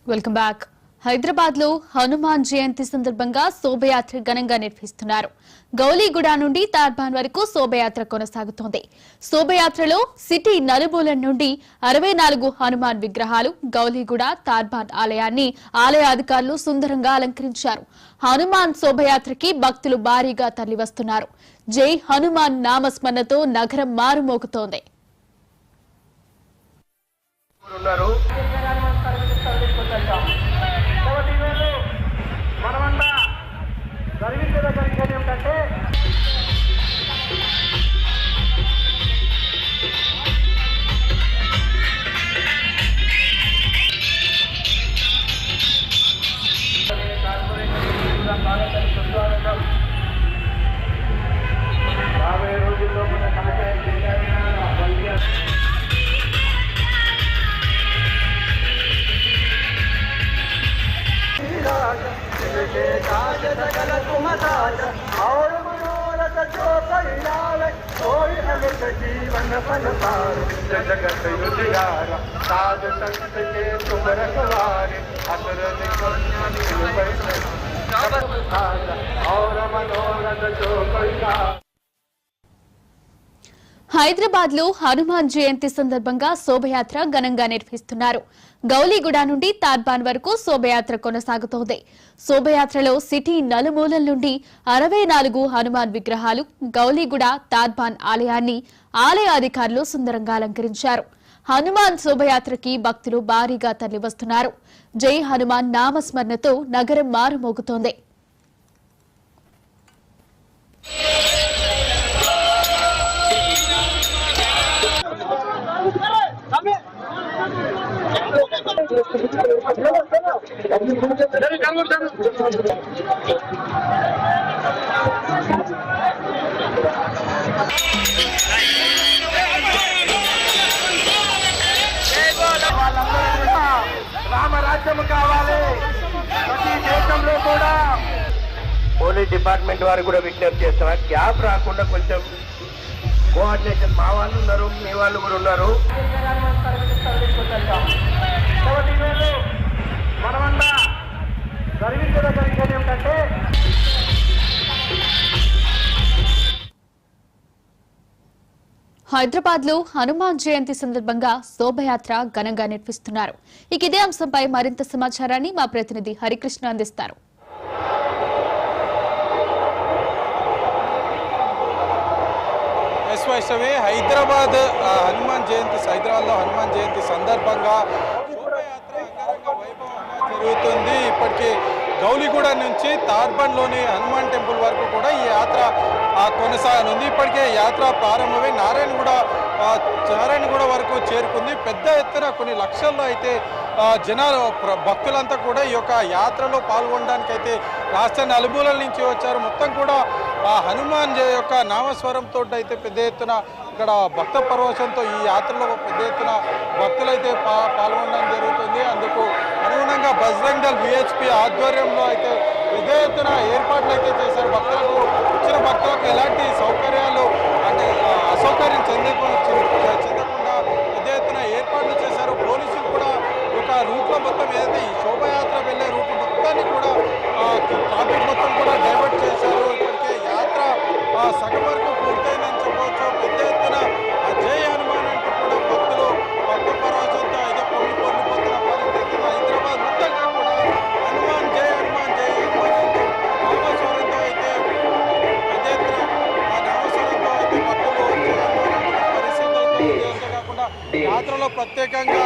Welcome back. Hyderabad లో హనుమాన్ జయంతి సందర్భంగా శోభయాత్ర ఘనంగా నిర్వహిస్తున్నారు. గౌలీగూడ నుండి తార్బాన్ వరకు శోభయాత్ర కొనసాగుతోంది. శోభయాత్రలో సిటీ నలుమూలల నుండి 64 హనుమాన్ విగ్రహాలు గౌలీగూడ తార్బాన్ ఆలయాన్ని ఆలయ అధికారులు సుందరంగా అలంకరించారు. హనుమాన్ శోభయాత్రకి భక్తులు భారీగా తరలివస్తున్నారు. జై హనుమాన్ నామస్మరణతో నగరం మారుమోగుతోంది. మనమంతా గర్వించిన పరిచయం ఏమిటంటే రాబోయే రోజుల్లో మన सकल सुमताज और मनोरथ जो परिणाम कोई अमित जीवन फल पार जगत उजियारा साध संत के तुम रखवारे असुर और मनोरथ जो परिणाम. హైదరాబాద్ లో హనుమాన్ జయంతి సందర్భంగా శోభయాత్ర ఘనంగా నిర్వహిస్తున్నారు. గౌలీగూడ నుండి తార్బాన్ వరకు శోభయాత్ర కొనసాగుతోంది. శోభయాత్రలో సిటీ నలుమూలల నుండి 64 హనుమాన్ విగ్రహాలు గౌలీగూడ తార్బాన్ ఆలయాన్ని ఆలయ అధికారులు సుందరంగా అలంకరించారు. హనుమాన్ శోభయాత్రకి భక్తులు భారీగా తరలివస్తున్నారు. జై హనుమాన్ నామస్మరణతో నగరం మారుమోగుతోంది. రామరాజ్యం కావాలి ప్రతి దేశంలో కూడా. పోలీస్ డిపార్ట్మెంట్ వారు కూడా విజ్ఞప్తి చేస్తున్నా గ్యాప్ రాకుండా కొంచెం కోఆర్డినేషన్. మా వాళ్ళు ఉన్నారు, మీ వాళ్ళు కూడా ఉన్నారు. మనమంతా గర్వించిన పరిచయం ఏమిటంటే హైదరాబాద్ లో హనుమాన్ జయంతి సందర్భంగా శోభయాత్ర ఘనంగా నిర్వహిస్తున్నారు. ఇదే అంశంపై మరింత సమాచారాన్ని మా ప్రతినిధి హరికృష్ణ అందిస్తారు. హైదరాబాద్ హనుమాన్ జయంతి సందర్భంగా శోభయాత్ర అంగరంగ వైభవంగా జరుగుతుంది. ఇప్పటికీ గౌలీగూడ నుంచి తార్బన్లోని హనుమాన్ టెంపుల్ వరకు కూడా ఈ యాత్ర కొనసాగనుంది. ఇప్పటికే యాత్ర ప్రారంభమై నారాయణగూడ వరకు చేరుకుంది. పెద్ద ఎత్తున కొన్ని లక్షల్లో అయితే జనాలు భక్తులంతా కూడా ఈ యొక్క యాత్రలో పాల్గొనడానికి అయితే రాష్ట్ర నలుమూలల నుంచి వచ్చారు. మొత్తం కూడా హనుమాన్ యొక్క నామస్వరంతో అయితే పెద్ద ఎత్తున ఇక్కడ భక్త పరవశంతో ఈ యాత్రలో పెద్ద ఎత్తున భక్తులైతే పాల్గొనడం జరుగుతుంది. అందుకు అనుగుణంగా బజరంగ్ దళ్ విహెచ్పి ఆధ్వర్యంలో అయితే పెద్ద ఎత్తున ఏర్పాట్లు అయితే చేశారు. వచ్చిన భక్తులకు ఎలాంటి సౌకర్యాలు అంటే అసౌకర్యం చెందకుండా పెద్ద ఎత్తున ఏర్పాట్లు చేశారు. పోలీసులు కూడా ఒక రూట్లో మొత్తం ఏదైతే ఈ శోభయాత్ర వెళ్లే రూట్ మొత్తాన్ని కూడా ట్రాఫిక్ మొత్తం కూడా డైవర్ట్ చేశారు. ఇప్పటికే యాత్ర సగం వరకు పూర్తయిందని చెప్పవచ్చు. పెద్ద ఎత్తున జై హనుమాన్ అంటూ కూడా భక్తులు భక్త పరవశంతో అయితే పొంగిపోతున్న పరిస్థితి. హైదరాబాద్ మొత్తంగా కూడా హనుమాన్ జై హనుమాన్ జై హనుమాన్ అంటూ నామస్వరంతో అయితే పెద్ద ఎత్తున నామస్వరంతో అయితే భక్తులు పరిస్థితులతో కాకుండా యాత్రలో ప్రత్యేకంగా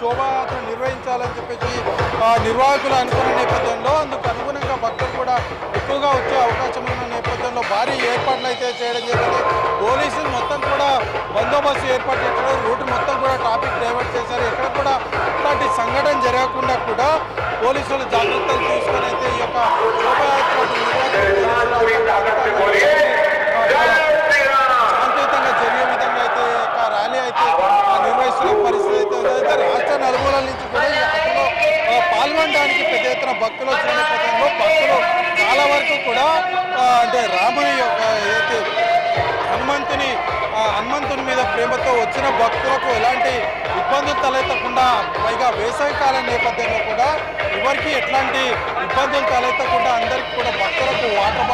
శోభాయాత్ర నిర్వహించాలని చెప్పేసి నిర్వాహకులు అనుకున్న నేపథ్యంలో అందుకు అనుగుణంగా భక్తులు కూడా ఎక్కువగా వచ్చే అవకాశం ఉన్న నేపథ్యంలో భారీ ఏర్పాట్లు అయితే చేయడం జరిగింది. పోలీసులు మొత్తం కూడా బందోబస్తు ఏర్పాటు చేశారు. రూట్ మొత్తం కూడా కూడా ట్రాఫిక్ డైవర్ట్ చేశారు. ఎక్కడ కూడా ఇట్లాంటి సంఘటన జరగకుండా కూడా పోలీసులు జాగ్రత్తలు తీసుకొని అయితే ఈ యొక్క శోభయాత్ర శాంతియుతంగా జరిగే విధంగా అయితే ర్యాలీ అయితే నిర్వహిస్తున్న పరిస్థితి అయితే ఉంది. రాష్ట్ర నలుమూలల నుంచి కూడా ఈ యాత్రలో పాల్గొనడానికి పెద్ద ఎత్తున భక్తులు వచ్చిన నేపథ్యంలో భక్తులు చాలా వరకు కూడా అంటే రాముని యొక్క ఏదైతే హనుమంతుని మీద ప్రేమతో వచ్చిన భక్తులకు ఎలాంటి ఇబ్బందులు తలెత్తకుండా, పైగా వేసవికాలం నేపథ్యంలో కూడా ఎవరికి ఎట్లాంటి ఇబ్బందులు తలెత్తకుండా అందరికీ కూడా భక్తులకు వాటర్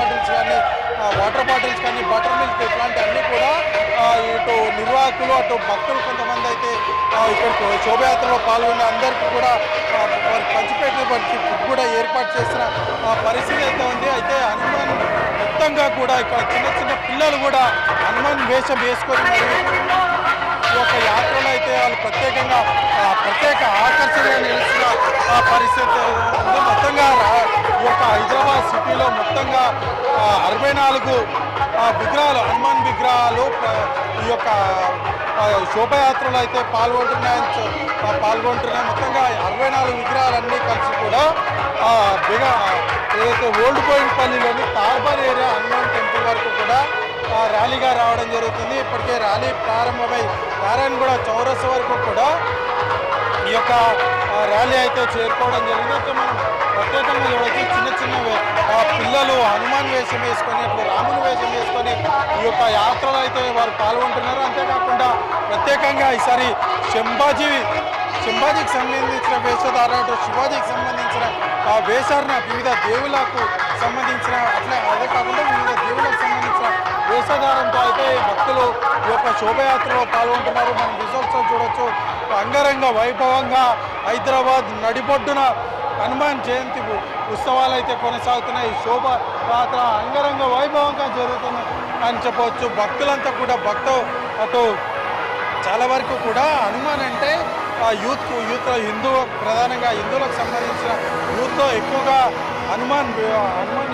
బాటిల్స్ కానీ బటర్ మిల్క్ ఇట్లాంటి అన్నీ కూడా ఇటు నిర్వాహకులు అటు భక్తులు కొంతమంది అయితే ఇక్కడ శోభయాత్రలో పాల్గొన్న అందరికీ కూడా పంచిపెట్టిన ఫుడ్ కూడా ఏర్పాటు చేసిన పరిస్థితి అయితే ఉంది. అయితే హనుమాన్ మొత్తంగా కూడా ఇక్కడ చిన్న చిన్న పిల్లలు కూడా హనుమాన్ వేషం వేసుకొని ఈ యొక్క యాత్రలో అయితే వాళ్ళు ప్రత్యేక ఆకర్షణగా నిలిచిన పరిస్థితి ఉంది. మొత్తంగా ఈ యొక్క హైదరాబాద్ సిటీలో మొత్తంగా 64 విగ్రహాలు హనుమాన్ విగ్రహాలు ఈ యొక్క శోభయాత్రలో అయితే పాల్గొంటున్నాయి. మొత్తంగా 64 విగ్రహాలన్నీ కలిసి కూడా ఏదైతే ఓల్డ్ బోయిన్పల్లిలోని తార్బర్ ఏరియా హనుమాన్ టెంపుల్ వరకు కూడా ర్యాలీగా రావడం జరుగుతుంది. ఇప్పటికే ర్యాలీ ప్రారంభమై నారాయణగూడ చౌరస్తా వరకు కూడా ఈ యొక్క ర్యాలీ అయితే చేరుకోవడం జరిగింది. అయితే మనం ప్రత్యేకంగా చూడవచ్చు చిన్న చిన్న పిల్లలు హనుమాన్ వేషం వేసుకొని అప్పుడు రాముని వేషం వేసుకొని ఈ యొక్క యాత్రలో అయితే వారు పాల్గొంటున్నారు. అంతేకాకుండా ప్రత్యేకంగా ఈసారి శంభాజీకి సంబంధించిన వేషధారణ, శివాజీకి సంబంధించిన వేషారణ, వివిధ దేవులకు సంబంధించిన అదే కాకుండా వివిధ దేవులకు సంబంధించిన వేషధారంతో అయితే భక్తులు ఈ యొక్క శోభయాత్రలో పాల్గొంటున్నారు. మనం రిజల్ట్స్ చూడొచ్చు. అంగరంగ వైభవంగా హైదరాబాద్ నడిబొడ్డున హనుమాన్ జయంతి ఉత్సవాలు అయితే కొనసాగుతున్నాయి. శోభయాత్ర అంగరంగ వైభవంగా జరుగుతుంది అని చెప్పవచ్చు. భక్తులంతా కూడా అటు చాలా వరకు కూడా హనుమాన్ అంటే యూత్ ప్రధానంగా హిందువులకు సంబంధించిన యూత్లో ఎక్కువగా హనుమాన్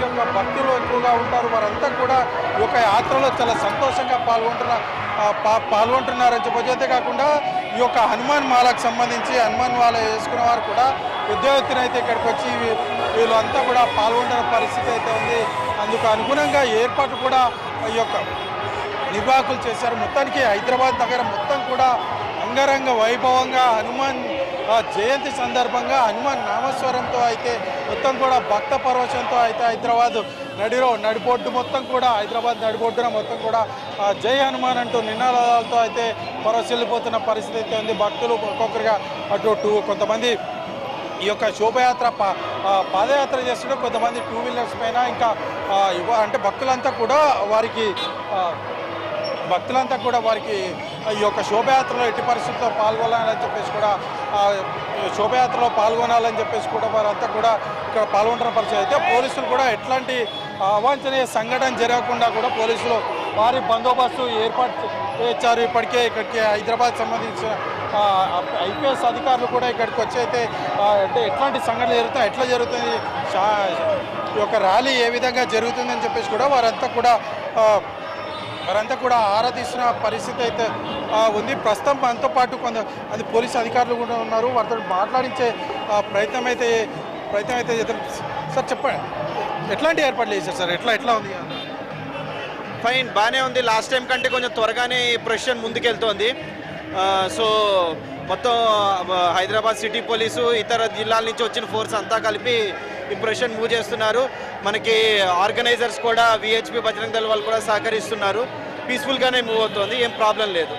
యొక్క భక్తులు ఎక్కువగా ఉంటారు. వారంతా కూడా ఈ యొక్క యాత్రలో చాలా సంతోషంగా పాల్గొంటున్నారని చెప్పొచ్చు. అంతేకాకుండా ఈ యొక్క హనుమాన్ మాలకు సంబంధించి హనుమాన్ మాల వేసుకున్న వారు కూడా పెద్ద ఎత్తున అయితే ఇక్కడికి వచ్చి వీళ్ళంతా కూడా పాల్గొంటున్న పరిస్థితి అయితే ఉంది. అందుకు అనుగుణంగా ఏర్పాటు కూడా ఈ యొక్క నిర్వాహకులు చేశారు. మొత్తానికి హైదరాబాద్ నగరం మొత్తం కూడా అంగరంగ వైభవంగా హనుమాన్ జయంతి సందర్భంగా హనుమాన్ నామస్వరంతో అయితే మొత్తం కూడా భక్త పరవశంతో అయితే హైదరాబాద్ నడిబొడ్డు మొత్తం కూడా హైదరాబాద్ నడిబొడ్డున మొత్తం కూడా జై హనుమాన్ అంటూ నినాదాలతో అయితే పరవశిల్లిపోతున్న పరిస్థితి అయితే ఉంది. భక్తులు ఒక్కొక్కరిగా కొంతమంది ఈ యొక్క శోభయాత్ర పాదయాత్ర చేస్తుంటే కొంతమంది 2 వీలర్స్ పైన ఇంకా అంటే భక్తులంతా కూడా వారికి ఈ యొక్క శోభయాత్రలో ఎట్టి పరిస్థితుల్లో పాల్గొనాలని చెప్పేసి కూడా వారంతా కూడా ఇక్కడ పాల్గొంటున్న పరిస్థితి అయితే పోలీసులు కూడా ఎట్లాంటి అవాంఛనీయ సంఘటన జరగకుండా కూడా పోలీసులు భారీ బందోబస్తు ఏర్పాటు చేశారు. ఇప్పటికే ఇక్కడికి హైదరాబాద్ సంబంధించిన ఐపీఎస్ అధికారులు కూడా ఇక్కడికి వచ్చి అయితే అంటే ఎట్లాంటి సంఘటనలు జరుగుతాయి, ఎట్లా జరుగుతుంది, ఈ యొక్క ర్యాలీ ఏ విధంగా జరుగుతుందని చెప్పేసి కూడా వారంతా కూడా ఆరా తీస్తున్న పరిస్థితి అయితే ఉంది. ప్రస్తుతం మనతో పాటు కొంతమంది పోలీసు అధికారులు కూడా ఉన్నారు. వారితో మాట్లాడించే ప్రయత్నం అయితే చేద్దాం. సార్ చెప్పండి, ఎట్లాంటి ఏర్పాట్లు చేశారు సార్? ఎట్లా ఉంది? ఫైన్, బాగానే ఉంది. లాస్ట్ టైం కంటే కొంచెం త్వరగానే ఈ ప్రొసెషన్ ముందుకెళ్తోంది. సో మొత్తం హైదరాబాద్ సిటీ పోలీసు ఇతర జిల్లాల నుంచి వచ్చిన ఫోర్స్ అంతా కలిపి ఈ ప్రొసెషన్ మూవ్ చేస్తున్నారు. మనకి ఆర్గనైజర్స్ కూడా విహెచ్పి బజరంగ్ దళ్ వాళ్ళు కూడా సహకరిస్తున్నారు. పీస్ఫుల్గానే మూవ్ అవుతుంది, ఏం ప్రాబ్లం లేదు.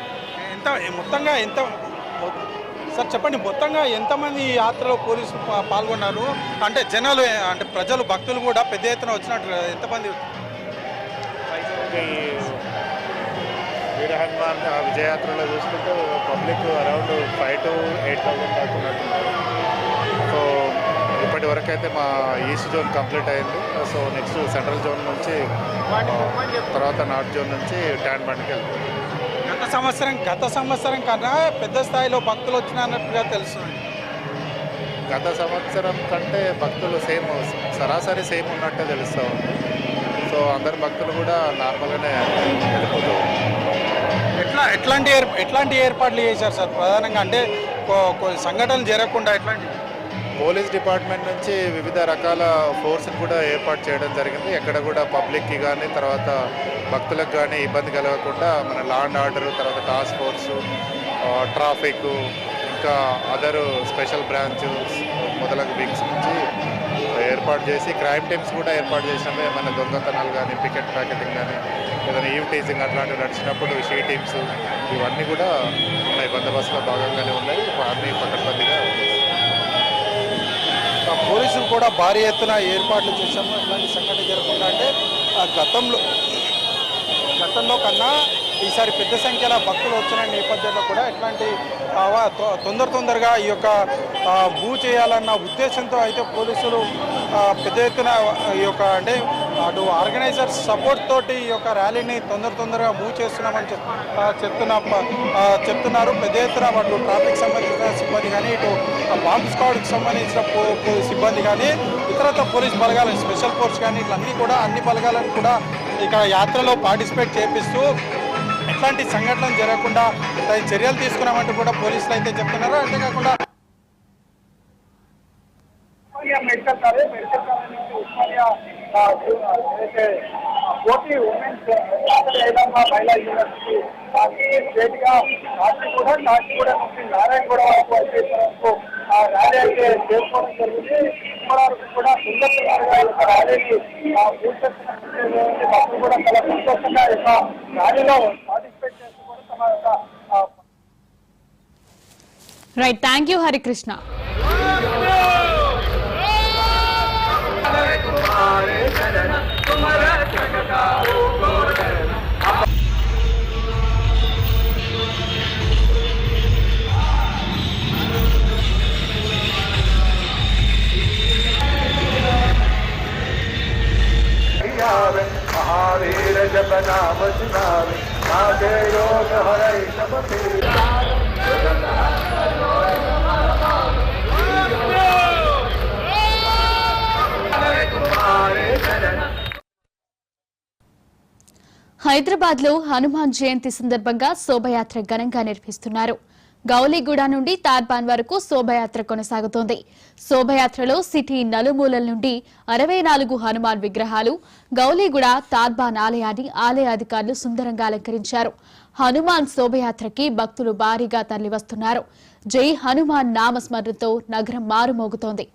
సార్ చెప్పండి, మొత్తంగా ఎంతమంది యాత్రలో పోలీసులు పాల్గొన్నారు? అంటే జనాలు అంటే ప్రజలు భక్తులు కూడా పెద్ద ఎత్తున వచ్చినట్టు ఎంతమంది? వీర హనుమాన్ విజయయాత్రలో చూసుకుంటే పబ్లిక్ అరౌండ్ 5,000 to 8,000 దాకా ఉన్నట్టున్నారు. సో ఇప్పటి వరకు అయితే మా ఈస్ట్ జోన్ కంప్లీట్ అయింది. సో నెక్స్ట్ సెంట్రల్ జోన్ నుంచి తర్వాత నార్త్ జోన్ నుంచి ట్యాంక్ బండ్కి వెళ్తాం. గత సంవత్సరం కన్నా పెద్ద స్థాయిలో భక్తులు వచ్చినట్టుగా తెలుస్తుంది. గత సంవత్సరం కంటే భక్తులు సరాసరి సేమ్ ఉన్నట్టే తెలుస్తూ ఉంది. సో అందరు భక్తులు కూడా నార్మల్గానే వెళ్ళిపోతూ ఎట్లా ఎట్లాంటి ఏర్పాట్లు చేశారు సార్ ప్రధానంగా? అంటే సంఘటనలు జరగకుండా ఎట్లాంటి? పోలీస్ డిపార్ట్మెంట్ నుంచి వివిధ రకాల ఫోర్స్ని కూడా ఏర్పాటు చేయడం జరిగింది. ఎక్కడ కూడా పబ్లిక్కి కానీ తర్వాత భక్తులకు కానీ ఇబ్బంది కలగకుండా మన లా అండ్ ఆర్డర్, తర్వాత టాస్క్ ఫోర్సు, ట్రాఫిక్, ఇంకా అదర్ స్పెషల్ బ్రాంచ్ మొదలగు వింగ్స్ నుంచి ఏర్పాటు చేసి క్రైమ్ టీమ్స్ కూడా ఏర్పాటు చేసినవే. మన దొంగతనాలు కానీ, పికెట్ ప్యాకెటింగ్ కానీ, ఏదైనా ఈవ్ టీజింగ్ అట్లాంటివి నడిచినప్పుడు షీ టీమ్స్ ఇవన్నీ కూడా ఉన్నాయి, బందోబస్తులో భాగంగానే ఉన్నాయి. అన్నీ పకడ్బందీగా పోలీసులు కూడా భారీ ఎత్తున ఏర్పాట్లు చేశాము ఇట్లాంటి సంఘటన జరగకుండా. అంటే గతంలో కన్నా ఈసారి పెద్ద సంఖ్యలో భక్తులు వచ్చిన నేపథ్యంలో కూడా ఎట్లాంటి తొందరగా ఈ యొక్క మూవ్ చేయాలన్న ఉద్దేశంతో అయితే పోలీసులు పెద్ద ఎత్తున ఈ యొక్క అంటే అటు ఆర్గనైజర్స్ సపోర్ట్ తోటి ఈ యొక్క ర్యాలీని తొందరగా మూవ్ చేస్తున్నామని చెప్తున్నారు. పెద్ద ఎత్తున అటు ట్రాఫిక్ సంబంధించిన సిబ్బంది కానీ, ఇటు బాంబ్ స్క్వాడ్కి సంబంధించిన సిబ్బంది కానీ, ఇతరత్ర పోలీస్ బలగాలు, స్పెషల్ ఫోర్స్ కానీ ఇట్లన్నీ కూడా అన్ని బలగాలను కూడా ఇక్కడ యాత్రలో పార్టిసిపేట్ చేపిస్తూ ఎట్లాంటి సంఘటనలు జరగకుండా చర్యలు తీసుకున్నామంటూ కూడా పోలీసులు అయితే చెప్తున్నారు. అంతేకాకుండా మెడికల్ కాలేజ్ నుంచి ఉస్మానియా కోటి ఉమెన్స్ మహిళా యూనివర్సిటీ స్టేట్ గా కాచిగూడ నుంచి నారాయణగూడ వరకు వచ్చేసరికి ఆ ర్యాలీ అయితే చేసుకోవడం జరిగింది. ఇప్పటివరకు కూడా సుందరంగా యొక్క ర్యాలీని భక్తులు కూడా చాలా సంతోషంగా యొక్క ర్యాలీలో పార్టిసిపేట్ చేస్తూ కూడా తమ యొక్క right. Thank you Harikrishna. Mahavir जप नाम सुनावे नागे योग हरै सब హైదరాబాద్ లో హనుమాన్ జయంతి సందర్భంగా శోభయాత్ర ఘనంగా నిర్వహిస్తున్నారు. గౌలీగూడ నుండి తార్బాన్ వరకు శోభయాత్ర కొనసాగుతోంది. శోభయాత్రలో సిటీ నలుమూలల నుండి 64 హనుమాన్ విగ్రహాలు గౌలీగూడ తార్బాన్ ఆలయాన్ని ఆలయ అధికారులు సుందరంగా అలంకరించారు. హనుమాన్ శోభయాత్రకి భక్తులు భారీగా తరలివస్తున్నారు. జై హనుమాన్ నామస్మరణతో నగరం మారుమోగుతోంది.